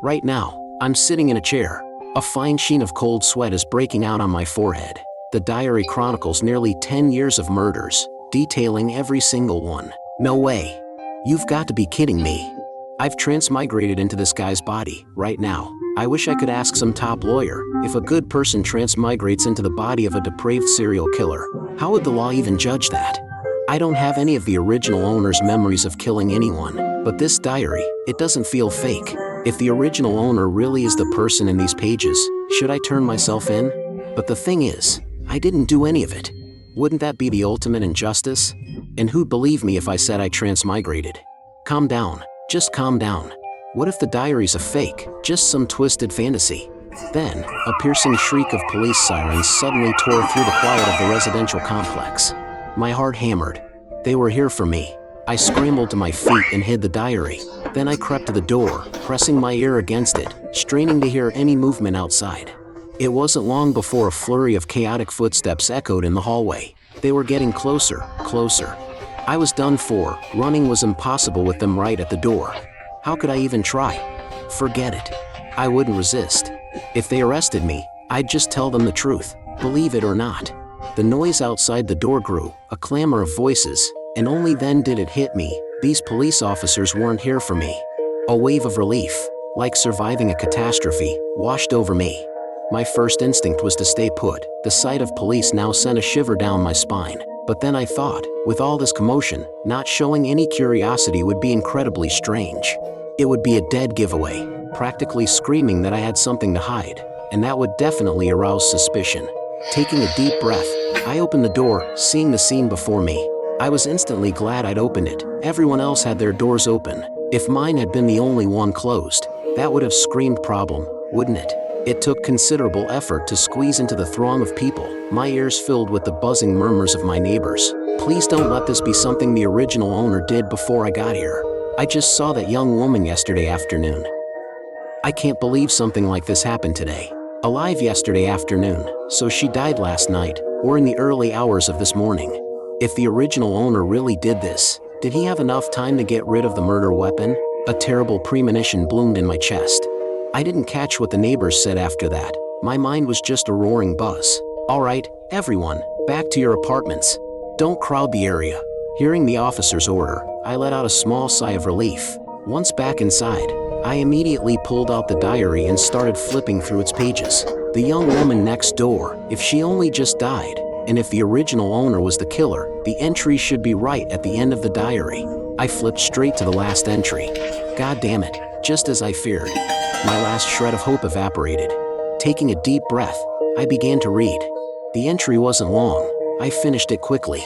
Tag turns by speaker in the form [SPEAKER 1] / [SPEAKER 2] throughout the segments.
[SPEAKER 1] Right now, I'm sitting in a chair. A fine sheen of cold sweat is breaking out on my forehead. The diary chronicles nearly 10 years of murders, detailing every single one. No way. You've got to be kidding me. I've transmigrated into this guy's body, right now. I wish I could ask some top lawyer, if a good person transmigrates into the body of a depraved serial killer, how would the law even judge that? I don't have any of the original owner's memories of killing anyone, but this diary, it doesn't feel fake. If the original owner really is the person in these pages, should I turn myself in? But the thing is, I didn't do any of it. Wouldn't that be the ultimate injustice? And who'd believe me if I said I transmigrated? Calm down, just calm down. What if the diary's a fake, just some twisted fantasy? Then, a piercing shriek of police sirens suddenly tore through the quiet of the residential complex. My heart hammered. They were here for me. I scrambled to my feet and hid the diary. Then I crept to the door, pressing my ear against it, straining to hear any movement outside. It wasn't long before a flurry of chaotic footsteps echoed in the hallway. They were getting closer, closer. I was done for. Running was impossible with them right at the door. How could I even try? Forget it. I wouldn't resist. If they arrested me, I'd just tell them the truth, believe it or not. The noise outside the door grew, a clamor of voices, and only then did it hit me. These police officers weren't here for me. A wave of relief, like surviving a catastrophe, washed over me. My first instinct was to stay put. The sight of police now sent a shiver down my spine. But then I thought, with all this commotion, not showing any curiosity would be incredibly strange. It would be a dead giveaway, practically screaming that I had something to hide, and that would definitely arouse suspicion. Taking a deep breath, I opened the door, seeing the scene before me. I was instantly glad I'd opened it. Everyone else had their doors open. If mine had been the only one closed, that would have screamed problem, wouldn't it? It took considerable effort to squeeze into the throng of people, my ears filled with the buzzing murmurs of my neighbors. Please don't let this be something the original owner did before I got here. I just saw that young woman yesterday afternoon. I can't believe something like this happened today. Alive yesterday afternoon, so she died last night, or in the early hours of this morning. If the original owner really did this, did he have enough time to get rid of the murder weapon? A terrible premonition bloomed in my chest. I didn't catch what the neighbors said after that. My mind was just a roaring buzz. All right, everyone, back to your apartments. Don't crowd the area. Hearing the officer's order, I let out a small sigh of relief. Once back inside, I immediately pulled out the diary and started flipping through its pages. The young woman next door, if she only just died, and if the original owner was the killer, the entry should be right at the end of the diary. I flipped straight to the last entry. God damn it, just as I feared. My last shred of hope evaporated. Taking a deep breath, I began to read. The entry wasn't long. I finished it quickly.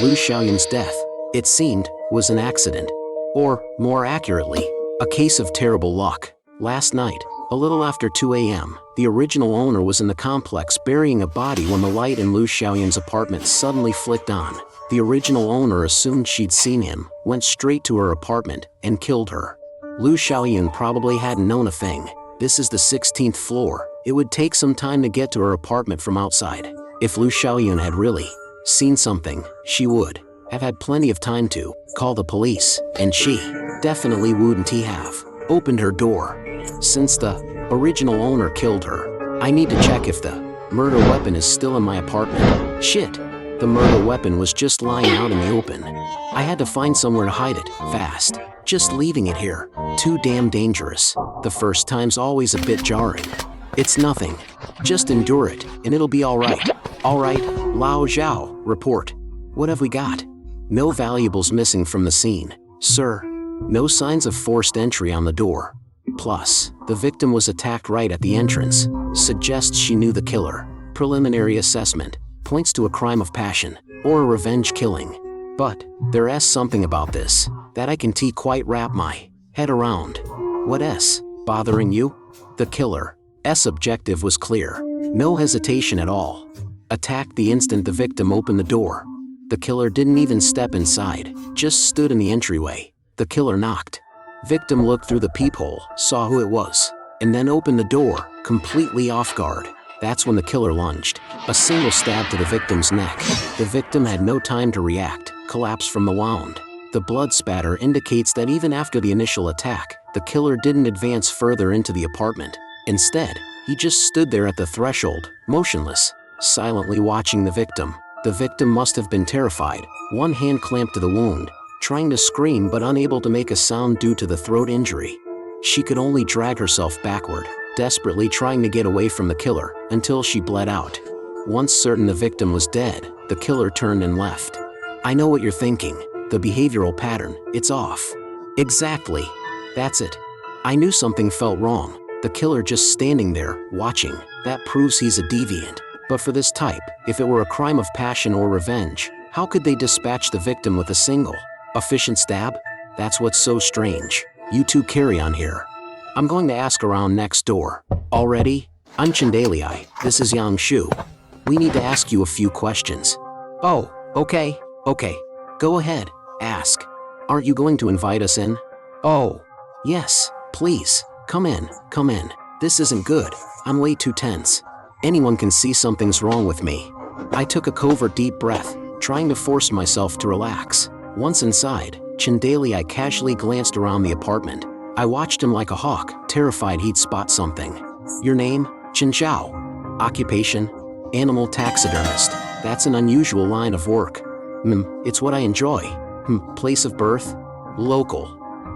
[SPEAKER 1] Lu Xiaoyun's death, it seemed, was an accident. Or, more accurately, a case of terrible luck. Last night, a little after 2 a.m., the original owner was in the complex burying a body when the light in Lu Xiaoyun's apartment suddenly flicked on. The original owner assumed she'd seen him, went straight to her apartment, and killed her. Lu Xiaoyun probably hadn't known a thing. This is the 16th floor. It would take some time to get to her apartment from outside. If Lu Xiaoyun had really seen something, she would have had plenty of time to call the police, and she definitely wouldn't have opened her door. Since the original owner killed her, I need to check if the murder weapon is still in my apartment. Shit, the murder weapon was just lying out in the open. I had to find somewhere to hide it, fast. Just leaving it here, too damn dangerous. The first time's always a bit jarring. It's nothing. Just endure it, and it'll be alright. Alright, Lao Zhao, report. What have we got? No valuables missing from the scene, sir. No signs of forced entry on the door. Plus, the victim was attacked right at the entrance. Suggests she knew the killer. Preliminary assessment points to a crime of passion, or a revenge killing. But, there's something about this that I can quite wrap my head around. What bothering you? The killer's objective was clear. No hesitation at all. Attacked the instant the victim opened the door. The killer didn't even step inside, just stood in the entryway. The killer knocked. Victim looked through the peephole, saw who it was, and then opened the door, completely off guard. That's when the killer lunged. A single stab to the victim's neck. The victim had no time to react, collapsed from the wound. The blood spatter indicates that even after the initial attack, the killer didn't advance further into the apartment. Instead, he just stood there at the threshold, motionless, silently watching the victim. The victim must have been terrified, one hand clamped to the wound, trying to scream but unable to make a sound due to the throat injury. She could only drag herself backward, desperately trying to get away from the killer, until she bled out. Once certain the victim was dead, the killer turned and left. I know what you're thinking. The behavioral pattern, it's off. Exactly. That's it. I knew something felt wrong. The killer just standing there, watching, that proves he's a deviant. But for this type, if it were a crime of passion or revenge, how could they dispatch the victim with a single, efficient stab? That's what's so strange. You two carry on here. I'm going to ask around next door. Already? I'm Chen Dalei. This is Yang Shu. We need to ask you a few questions. Oh, okay. Go ahead, ask. Aren't you going to invite us in? Oh, yes, please, come in. This isn't good. I'm way too tense. Anyone can see something's wrong with me. I took a covert deep breath, trying to force myself to relax. Once inside, Chen Dalei casually glanced around the apartment. I watched him like a hawk, terrified he'd spot something. Your name? Chen Zhao. Occupation? Animal taxidermist. That's an unusual line of work. It's what I enjoy. Place of birth? Local.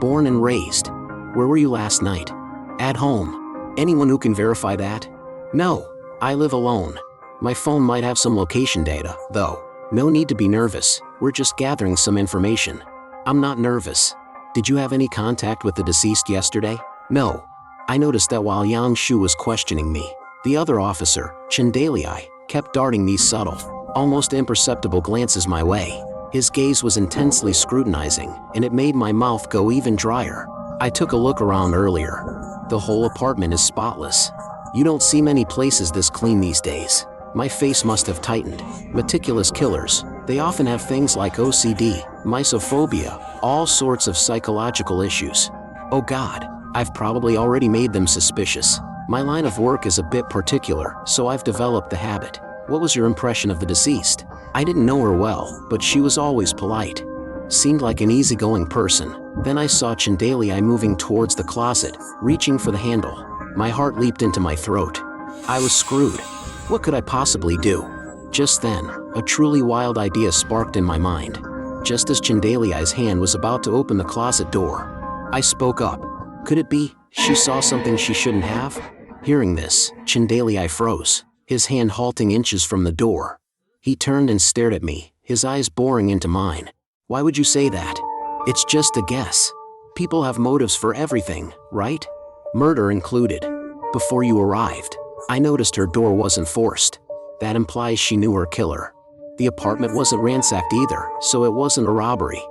[SPEAKER 1] Born and raised. Where were you last night? At home. Anyone who can verify that? No, I live alone. My phone might have some location data, though. No need to be nervous, we're just gathering some information. I'm not nervous. Did you have any contact with the deceased yesterday? No. I noticed that while Yang Shu was questioning me, the other officer, Chen Dalei, kept darting these subtle, almost imperceptible glances my way. His gaze was intensely scrutinizing, and it made my mouth go even drier. I took a look around earlier. The whole apartment is spotless. You don't see many places this clean these days. My face must have tightened. Meticulous killers, they often have things like OCD, misophobia, all sorts of psychological issues. Oh God, I've probably already made them suspicious. My line of work is a bit particular, so I've developed the habit. What was your impression of the deceased? I didn't know her well, but she was always polite. Seemed like an easygoing person. Then I saw Chen Dalei moving towards the closet, reaching for the handle. My heart leaped into my throat. I was screwed. What could I possibly do? Just then, a truly wild idea sparked in my mind. Just as Chen Dalei's hand was about to open the closet door, I spoke up. Could it be she saw something she shouldn't have? Hearing this, Chen Dalei froze, his hand halting inches from the door. He turned and stared at me, his eyes boring into mine. Why would you say that? It's just a guess. People have motives for everything, right? Murder included. Before you arrived, I noticed her door wasn't forced. That implies she knew her killer. The apartment wasn't ransacked either, so it wasn't a robbery.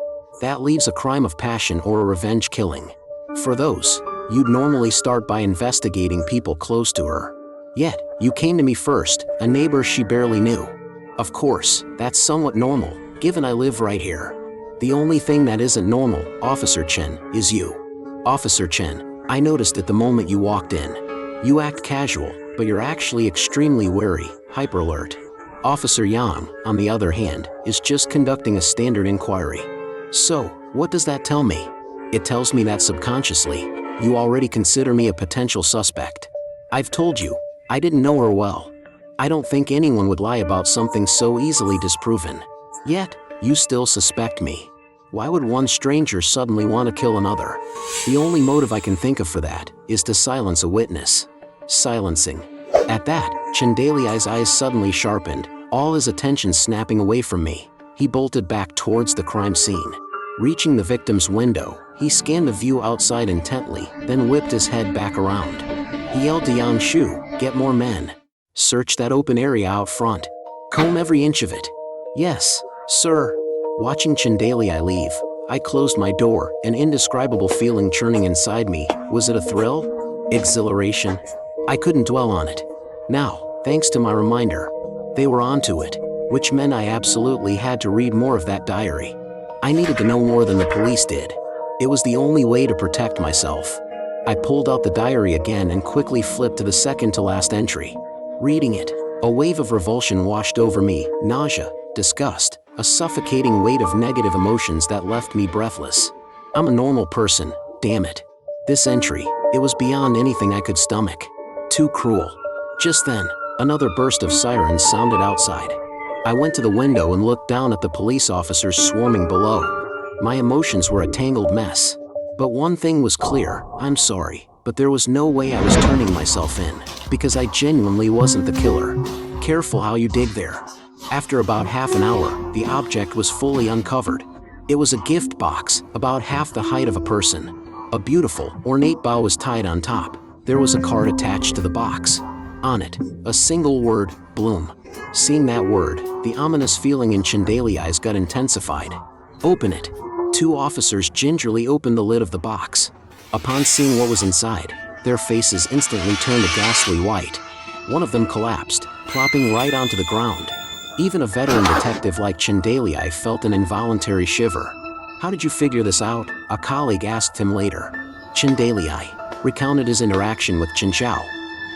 [SPEAKER 1] That leaves a crime of passion or a revenge killing. For those, you'd normally start by investigating people close to her. Yet, you came to me first, a neighbor she barely knew. Of course, that's somewhat normal, given I live right here. The only thing that isn't normal, Officer Chen, is you. Officer Chen, I noticed at the moment you walked in. You act casual, but you're actually extremely wary, hyper-alert. Officer Yang, on the other hand, is just conducting a standard inquiry. So, what does that tell me? It tells me that subconsciously, you already consider me a potential suspect. I've told you, I didn't know her well. I don't think anyone would lie about something so easily disproven. Yet, you still suspect me. Why would one stranger suddenly want to kill another? The only motive I can think of for that is to silence a witness. Silencing. At that, Chen Dalei's eyes suddenly sharpened, all his attention snapping away from me. He bolted back towards the crime scene. Reaching the victim's window, he scanned the view outside intently, then whipped his head back around. He yelled to Yang Shu, "Get more men. Search that open area out front. Comb every inch of it." "Yes, sir." Watching Chen Dalei leave, I closed my door, an indescribable feeling churning inside me. Was it a thrill? Exhilaration? I couldn't dwell on it. Now, thanks to my reminder, they were onto it, which meant I absolutely had to read more of that diary. I needed to know more than the police did. It was the only way to protect myself. I pulled out the diary again and quickly flipped to the second to last entry. Reading it, a wave of revulsion washed over me, nausea, disgust, a suffocating weight of negative emotions that left me breathless. I'm a normal person, damn it. This entry, it was beyond anything I could stomach. Too cruel. Just then, another burst of sirens sounded outside. I went to the window and looked down at the police officers swarming below. My emotions were a tangled mess. But one thing was clear, I'm sorry, but there was no way I was turning myself in, because I genuinely wasn't the killer. Careful how you dig there. After about half an hour, the object was fully uncovered. It was a gift box, about half the height of a person. A beautiful, ornate bow was tied on top. There was a card attached to the box. On it, a single word, Bloom. Seeing that word, the ominous feeling in Chen Dale's eyes got intensified. Open it. Two officers gingerly opened the lid of the box. Upon seeing what was inside, their faces instantly turned a ghastly white. One of them collapsed, plopping right onto the ground. Even a veteran detective like Chen Dalei felt an involuntary shiver. How did you figure this out? A colleague asked him later. Chen Dalei recounted his interaction with Chen Xiao.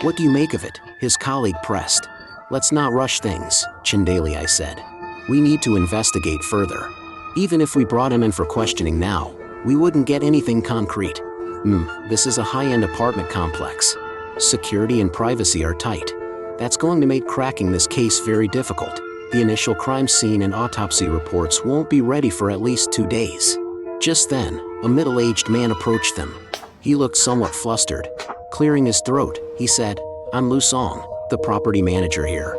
[SPEAKER 1] What do you make of it? His colleague pressed. Let's not rush things, Chen Dalei said. We need to investigate further. Even if we brought him in for questioning now, we wouldn't get anything concrete. This is a high-end apartment complex. Security and privacy are tight. That's going to make cracking this case very difficult. The initial crime scene and autopsy reports won't be ready for at least 2 days. Just then, a middle-aged man approached them. He looked somewhat flustered. Clearing his throat, he said, I'm Lu Song, the property manager here.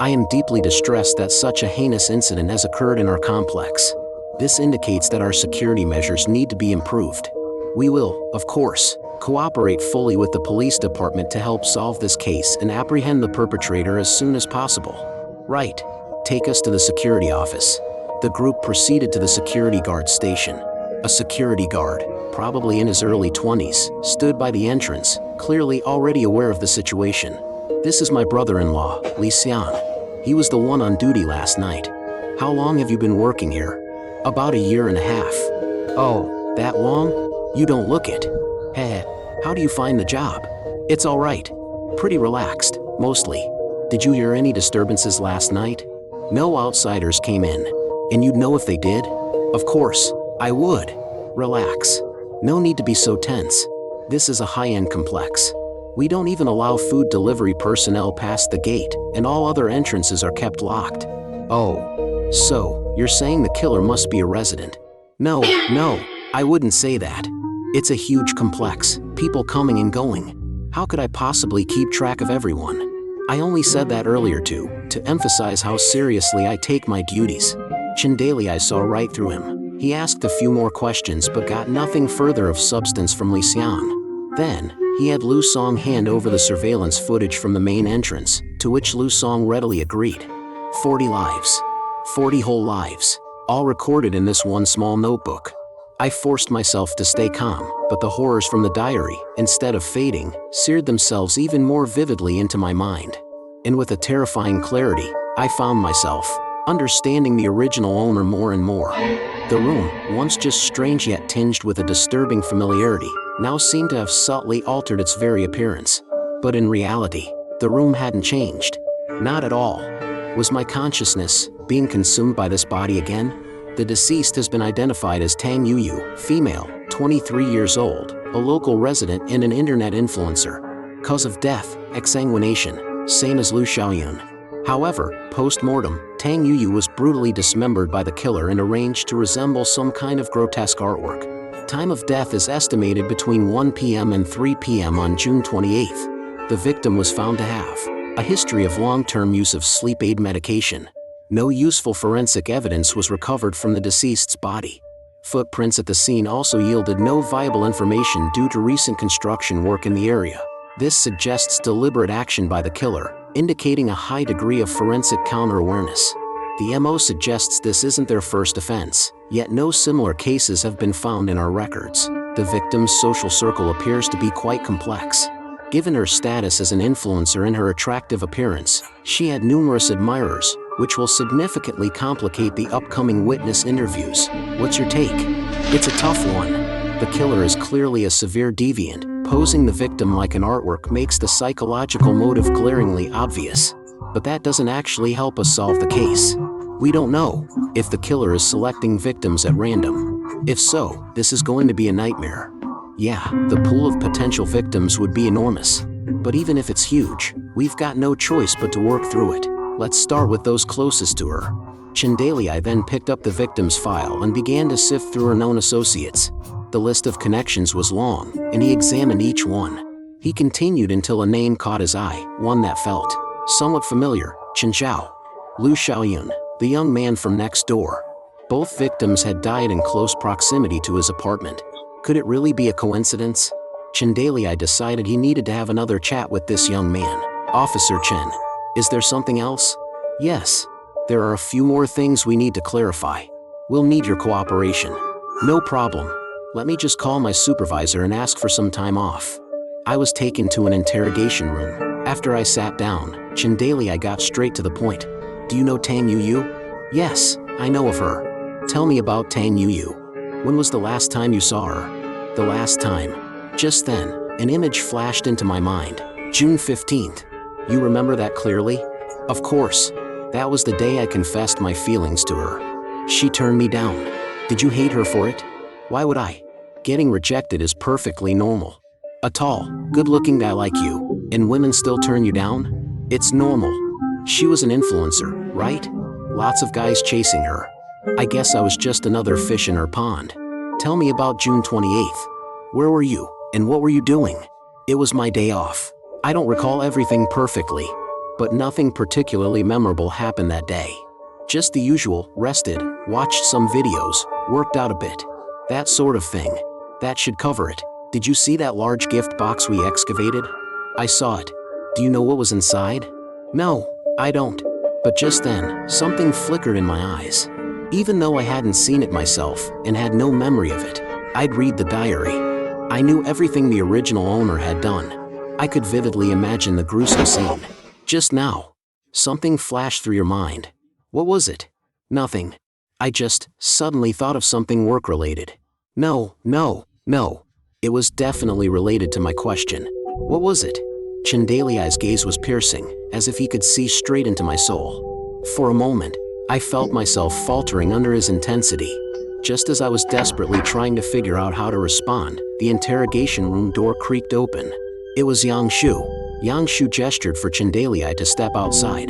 [SPEAKER 1] I am deeply distressed that such a heinous incident has occurred in our complex. This indicates that our security measures need to be improved. We will, of course, cooperate fully with the police department to help solve this case and apprehend the perpetrator as soon as possible. Right. Take us to the security office. The group proceeded to the security guard station. A security guard, probably in his early 20s, stood by the entrance, clearly already aware of the situation. This is my brother-in-law, Li Xian. He was the one on duty last night. How long have you been working here? About 1.5 years. Oh, that long? You don't look it. Heh, how do you find the job? It's all right. Pretty relaxed, mostly. Did you hear any disturbances last night? No outsiders came in. And you'd know if they did? Of course, I would. Relax. No need to be so tense. This is a high-end complex. We don't even allow food delivery personnel past the gate, and all other entrances are kept locked. Oh. So, you're saying the killer must be a resident? No, I wouldn't say that. It's a huge complex, people coming and going. How could I possibly keep track of everyone? I only said that earlier to emphasize how seriously I take my duties. Chen Dalei saw right through him. He asked a few more questions but got nothing further of substance from Li Xian. Then, he had Lu Song hand over the surveillance footage from the main entrance, to which Lu Song readily agreed. 40 lives. 40 whole lives. All recorded in this one small notebook. I forced myself to stay calm, but the horrors from the diary, instead of fading, seared themselves even more vividly into my mind. And with a terrifying clarity, I found myself understanding the original owner more and more. The room, once just strange yet tinged with a disturbing familiarity, now seemed to have subtly altered its very appearance. But in reality, the room hadn't changed. Not at all. Was my consciousness being consumed by this body again? The deceased has been identified as Tang Youyou, female, 23 years old, a local resident and an internet influencer. Cause of death, exsanguination, same as Lu Xiaoyun. However, post-mortem, Tang Youyou was brutally dismembered by the killer and arranged to resemble some kind of grotesque artwork. Time of death is estimated between 1 p.m. and 3 p.m. on June 28th. The victim was found to have a history of long-term use of sleep aid medication. No useful forensic evidence was recovered from the deceased's body. Footprints at the scene also yielded no viable information due to recent construction work in the area. This suggests deliberate action by the killer, indicating a high degree of forensic counter-awareness. The MO suggests this isn't their first offense, yet no similar cases have been found in our records. The victim's social circle appears to be quite complex. Given her status as an influencer and her attractive appearance, she had numerous admirers, which will significantly complicate the upcoming witness interviews. What's your take? It's a tough one. The killer is clearly a severe deviant. Posing the victim like an artwork makes the psychological motive glaringly obvious. But that doesn't actually help us solve the case. We don't know if the killer is selecting victims at random. If so, this is going to be a nightmare. Yeah, the pool of potential victims would be enormous. But even if it's huge, we've got no choice but to work through it. Let's start with those closest to her. Chen Dalei then picked up the victim's file and began to sift through her known associates. The list of connections was long, and he examined each one. He continued until a name caught his eye, one that felt somewhat familiar: Chen Zhao. Liu Xiaoyun, the young man from next door. Both victims had died in close proximity to his apartment. Could it really be a coincidence? Chen Dalei decided he needed to have another chat with this young man. Officer Chen, is there something else? Yes. There are a few more things we need to clarify. We'll need your cooperation. No problem. Let me just call my supervisor and ask for some time off. I was taken to an interrogation room. After I sat down, Chen Dalei got straight to the point. Do you know Tang Youyou? Yes, I know of her. Tell me about Tang Youyou. When was the last time you saw her? The last time. Just then, an image flashed into my mind. June 15th. You remember that clearly? Of course. That was the day I confessed my feelings to her. She turned me down. Did you hate her for it? Why would I? Getting rejected is perfectly normal. A tall, good-looking guy like you, and women still turn you down? It's normal. She was an influencer, right? Lots of guys chasing her. I guess I was just another fish in her pond. Tell me about June 28th. Where were you, and what were you doing? It was my day off. I don't recall everything perfectly, but nothing particularly memorable happened that day. Just the usual: rested, watched some videos, worked out a bit. That sort of thing. That should cover it. Did you see that large gift box we excavated? I saw it. Do you know what was inside? No, I don't. But just then, something flickered in my eyes. Even though I hadn't seen it myself and had no memory of it, I'd read the diary. I knew everything the original owner had done. I could vividly imagine the gruesome scene. Just now, something flashed through your mind. What was it? Nothing. I just suddenly thought of something work-related. No. It was definitely related to my question. What was it? Chen Dalei's gaze was piercing, as if he could see straight into my soul. For a moment, I felt myself faltering under his intensity. Just as I was desperately trying to figure out how to respond, the interrogation room door creaked open. It was Yang Shu. Yang Shu gestured for Chen Dalei to step outside.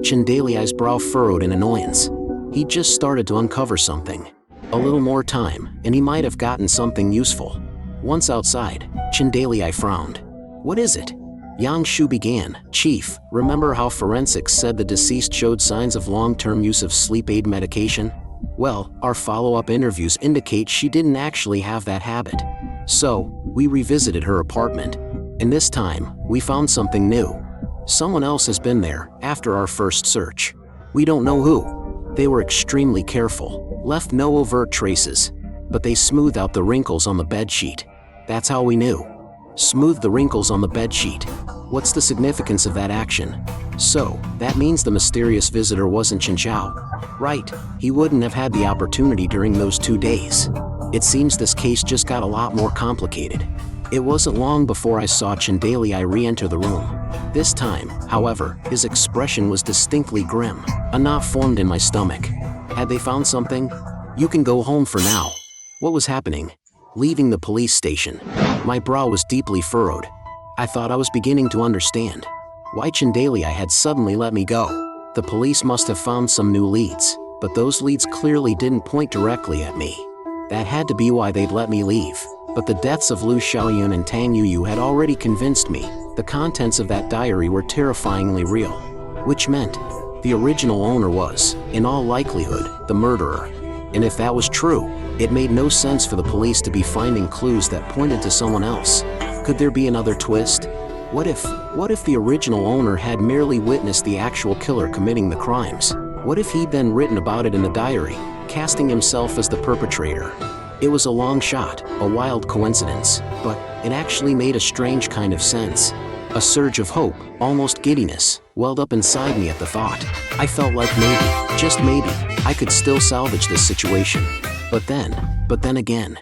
[SPEAKER 1] Chen Dalei's brow furrowed in annoyance. He'd just started to uncover something. A little more time, and he might have gotten something useful. Once outside, Chen Dalei frowned. What is it? Yang Shu began. Chief, remember how forensics said the deceased showed signs of long-term use of sleep aid medication? Well, our follow-up interviews indicate she didn't actually have that habit. So, we revisited her apartment. And this time, we found something new. Someone else has been there after our first search. We don't know who. They were extremely careful, left no overt traces, but they smoothed out the wrinkles on the bedsheet. That's how we knew. Smooth the wrinkles on the bedsheet. What's the significance of that action? So, that means the mysterious visitor wasn't Chen Zhao. Right, he wouldn't have had the opportunity during those 2 days. It seems this case just got a lot more complicated. It wasn't long before I saw Chen Dalei re-enter the room. This time, however, his expression was distinctly grim. A knot formed in my stomach. Had they found something? You can go home for now. What was happening? Leaving the police station. My brow was deeply furrowed. I thought I was beginning to understand why Chen Dalei had suddenly let me go. The police must have found some new leads, but those leads clearly didn't point directly at me. That had to be why they'd let me leave. But the deaths of Liu Xiaoyun and Tang Youyou had already convinced me the contents of that diary were terrifyingly real. Which meant the original owner was, in all likelihood, the murderer. And if that was true, it made no sense for the police to be finding clues that pointed to someone else. Could there be another twist? What if the original owner had merely witnessed the actual killer committing the crimes? What if he'd then written about it in the diary, casting himself as the perpetrator? It was a long shot, a wild coincidence, but it actually made a strange kind of sense. A surge of hope, almost giddiness, welled up inside me at the thought. I felt like maybe, just maybe, I could still salvage this situation. But then again,